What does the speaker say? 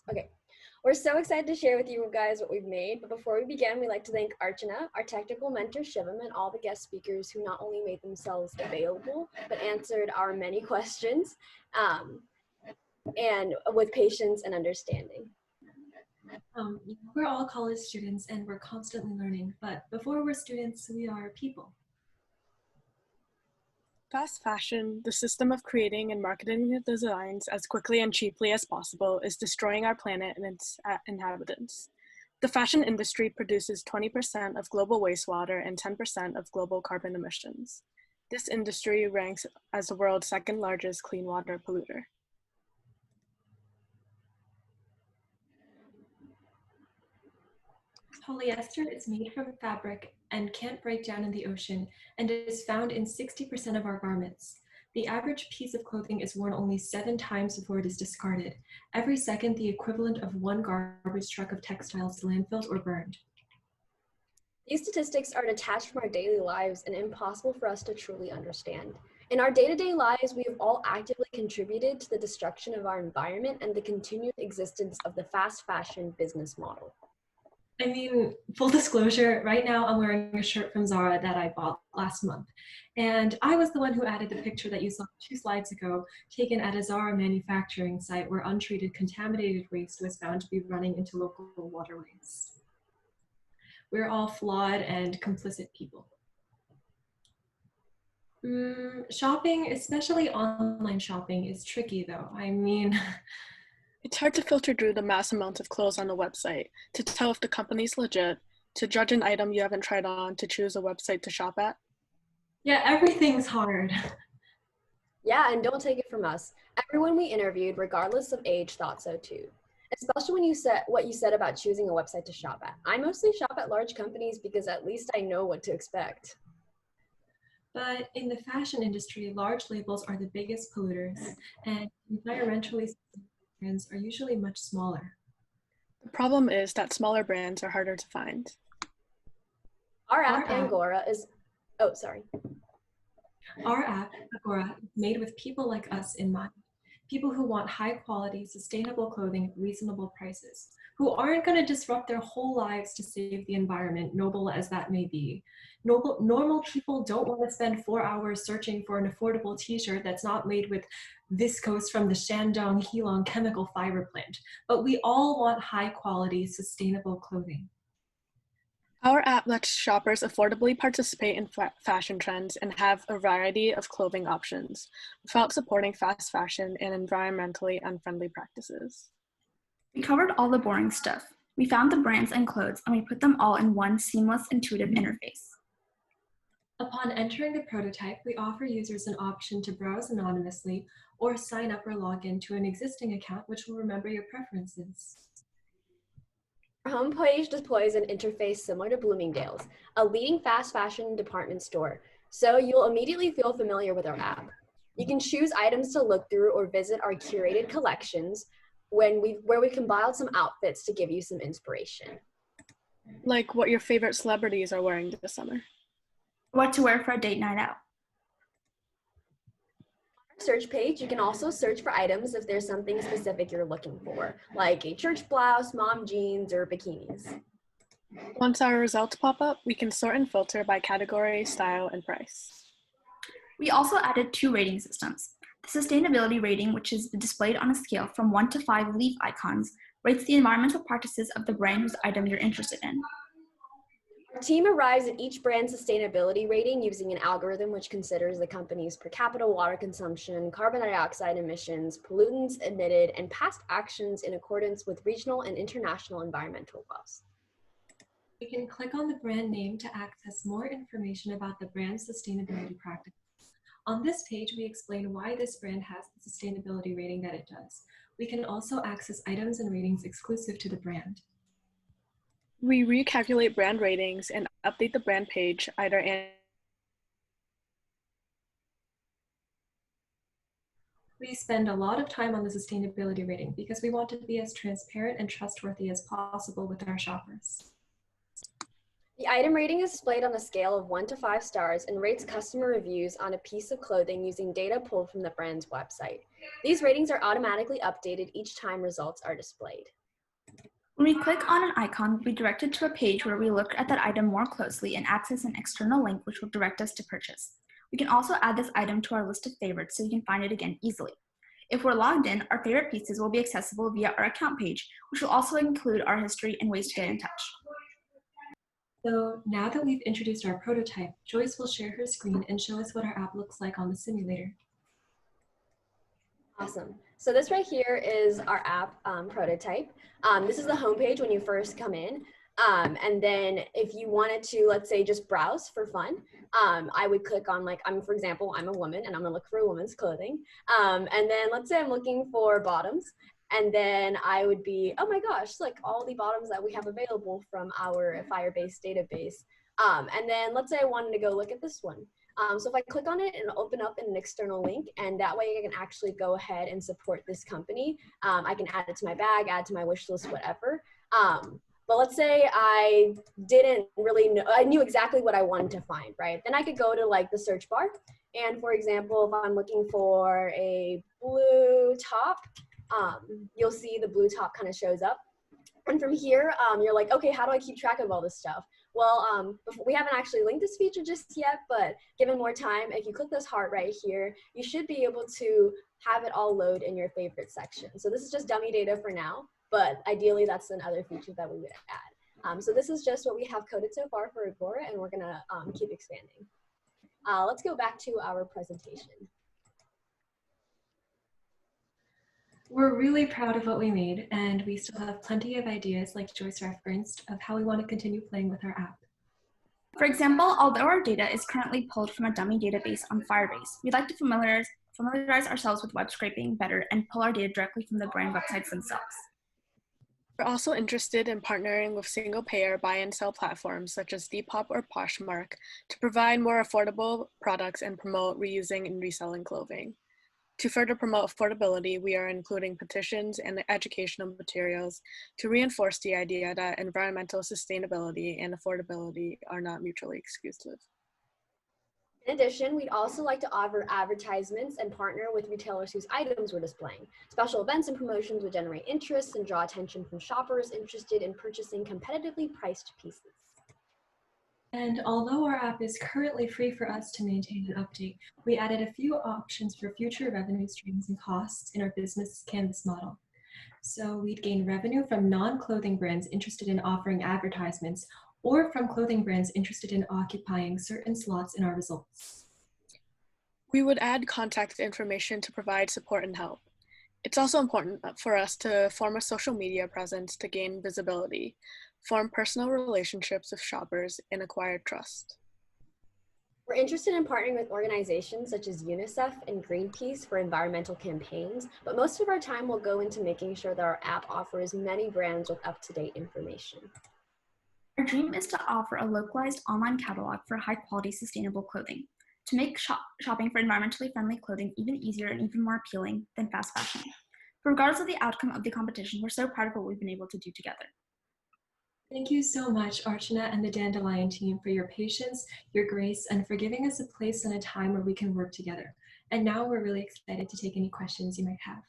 Okay, we're so excited to share with you guys what we've made, but before we begin, we'd like to thank Archana, our technical mentor Shivam, and all the guest speakers who not only made themselves available, but answered our many questions and with patience and understanding. We're all college students and we're constantly learning, but before we're students, we are people. Fast fashion, the system of creating and marketing the designs as quickly and cheaply as possible, is destroying our planet and its inhabitants. The fashion industry produces 20% of global wastewater and 10% of global carbon emissions. This industry ranks as the world's second largest clean water polluter. Polyester is made from fabric and can't break down in the ocean and is found in 60% of our garments. The average piece of clothing is worn only 7 times before it is discarded. Every second, the equivalent of 1 garbage truck of textiles is landfilled or burned. These statistics are detached from our daily lives and impossible for us to truly understand. In our day-to-day lives, we have all actively contributed to the destruction of our environment and the continued existence of the fast fashion business model. I mean, full disclosure, right now I'm wearing a shirt from Zara that I bought last month. And I was the one who added the picture that you saw 2 slides ago, taken at a Zara manufacturing site where untreated contaminated waste was found to be running into local waterways. We're all flawed and complicit people. Shopping, especially online shopping, is tricky though. I mean, It's hard to filter through the mass amounts of clothes on the website, to tell if the company's legit, to judge an item you haven't tried on, to choose a website to shop at. yeah, everything's hard. Yeah, and don't take it from us. Everyone we interviewed, regardless of age, thought so too. Especially when you said what you said about choosing a website to shop at. I mostly shop at large companies because at least I know what to expect. But in the fashion industry, large labels are the biggest polluters, and environmentally sensitive brands are usually much smaller. The problem is that smaller brands are harder to find. Our app, Agora, Our app, Agora, is made with people like us in mind. People who want high quality, sustainable clothing at reasonable prices, who aren't going to disrupt their whole lives to save the environment, noble as that may be. Normal people don't want to spend 4 hours searching for an affordable t-shirt that's not made with viscose from the Shandong Heilong chemical fiber plant, but we all want high quality, sustainable clothing. Our app lets shoppers affordably participate in fashion trends and have a variety of clothing options without supporting fast fashion and environmentally unfriendly practices. We covered all the boring stuff. We found the brands and clothes and we put them all in one seamless, intuitive interface. Upon entering the prototype, we offer users an option to browse anonymously or sign up or log in to an existing account which will remember your preferences. Our homepage deploys an interface similar to Bloomingdale's, a leading fast fashion department store, so you'll immediately feel familiar with our app. You can choose items to look through or visit our curated collections where we compiled some outfits to give you some inspiration. Like what your favorite celebrities are wearing this summer. What to wear for a date night out. Search page, you can also search for items if there's something specific you're looking for, like a church blouse, mom jeans, or bikinis. Once our results pop up, we can sort and filter by category, style, and price. We also added 2 rating systems. The sustainability rating, which is displayed on a scale from 1 to 5 leaf icons, rates the environmental practices of the brand whose item you're interested in. Our team arrives at each brand's sustainability rating using an algorithm which considers the company's per capita water consumption, carbon dioxide emissions, pollutants emitted, and past actions in accordance with regional and international environmental laws. You can click on the brand name to access more information about the brand's sustainability practices. On this page, we explain why this brand has the sustainability rating that it does. We can also access items and ratings exclusive to the brand. We recalculate brand ratings and update the brand page either annually. We spend a lot of time on the sustainability rating because we want to be as transparent and trustworthy as possible with our shoppers. The item rating is displayed on a scale of 1 to 5 stars and rates customer reviews on a piece of clothing using data pulled from the brand's website. These ratings are automatically updated each time results are displayed. When we click on an icon, we'll be directed to a page where we look at that item more closely and access an external link which will direct us to purchase. We can also add this item to our list of favorites so we can find it again easily. If we're logged in, our favorite pieces will be accessible via our account page, which will also include our history and ways to get in touch. So now that we've introduced our prototype, Joyce will share her screen and show us what our app looks like on the simulator. Awesome. So this right here is our app prototype. This is the homepage when you first come in. And then if you wanted to, let's say, just browse for fun, I would click on, like, for example, I'm a woman and I'm gonna look for women's clothing. And then let's say I'm looking for bottoms. And then I would be, oh my gosh, like all the bottoms that we have available from our Firebase database. And then let's say I wanted to go look at this one. So if I click on it, it'll open up an external link, and that way I can actually go ahead and support this company. I can add it to my bag, add to my wish list, whatever. But let's say I didn't really know, I knew exactly what I wanted to find, right? Then I could go to like the search bar. And for example, if I'm looking for a blue top, you'll see the blue top kind of shows up. And from here, you're like, okay, how do I keep track of all this stuff? Well, we haven't actually linked this feature just yet, but given more time, if you click this heart right here, you should be able to have it all load in your favorite section. So this is just dummy data for now, but ideally that's another feature that we would add. So this is just what we have coded so far for Agora, and we're gonna keep expanding. Let's go back to our presentation. We're really proud of what we made, and we still have plenty of ideas, like Joyce referenced, of how we want to continue playing with our app. For example, although our data is currently pulled from a dummy database on Firebase, we'd like to familiarize ourselves with web scraping better and pull our data directly from the brand websites themselves. We're also interested in partnering with single-payer buy and sell platforms such as Depop or Poshmark to provide more affordable products and promote reusing and reselling clothing. To further promote affordability, we are including petitions and educational materials to reinforce the idea that environmental sustainability and affordability are not mutually exclusive. In addition, we'd also like to offer advertisements and partner with retailers whose items we're displaying. Special events and promotions would generate interest and draw attention from shoppers interested in purchasing competitively priced pieces. And although our app is currently free for us to maintain and update, we added a few options for future revenue streams and costs in our business canvas model. So we'd gain revenue from non-clothing brands interested in offering advertisements, or from clothing brands interested in occupying certain slots in our results. We would add contact information to provide support and help. It's also important for us to form a social media presence to gain visibility, form personal relationships with shoppers, and acquire trust. We're interested in partnering with organizations such as UNICEF and Greenpeace for environmental campaigns, but most of our time will go into making sure that our app offers many brands with up-to-date information. Our dream is to offer a localized online catalog for high-quality, sustainable clothing, to make shopping for environmentally friendly clothing even easier and even more appealing than fast fashion. But regardless of the outcome of the competition, we're so proud of what we've been able to do together. Thank you so much, Archana and the Dandelion team, for your patience, your grace, and for giving us a place and a time where we can work together. And now we're really excited to take any questions you might have.